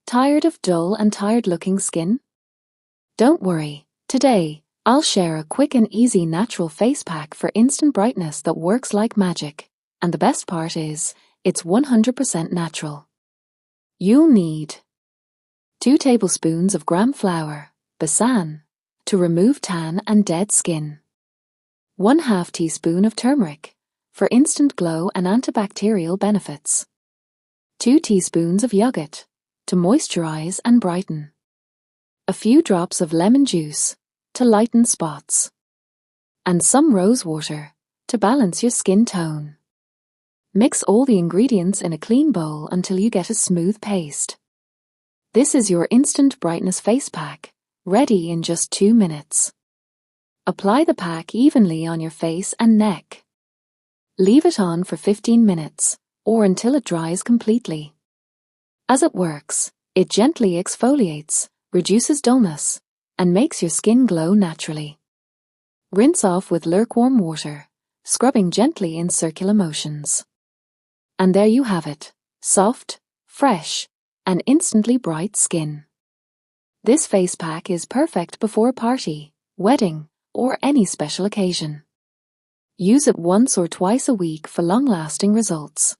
Tired of dull and tired-looking skin? Don't worry. Today, I'll share a quick and easy natural face pack for instant brightness that works like magic. And the best part is, it's 100% natural. You'll need 2 tablespoons of gram flour, besan, to remove tan and dead skin. 1/2 teaspoon of turmeric, for instant glow and antibacterial benefits. 2 teaspoons of yogurt, to moisturize and brighten. A few drops of lemon juice, to lighten spots. And some rose water, to balance your skin tone. Mix all the ingredients in a clean bowl until you get a smooth paste. This is your instant brightness face pack, ready in just 2 minutes. Apply the pack evenly on your face and neck. Leave it on for 15 minutes, or until it dries completely. As it works, it gently exfoliates, reduces dullness, and makes your skin glow naturally. Rinse off with lukewarm water, scrubbing gently in circular motions. And there you have it, soft, fresh, and instantly bright skin. This face pack is perfect before a party, wedding, or any special occasion. Use it once or twice a week for long-lasting results.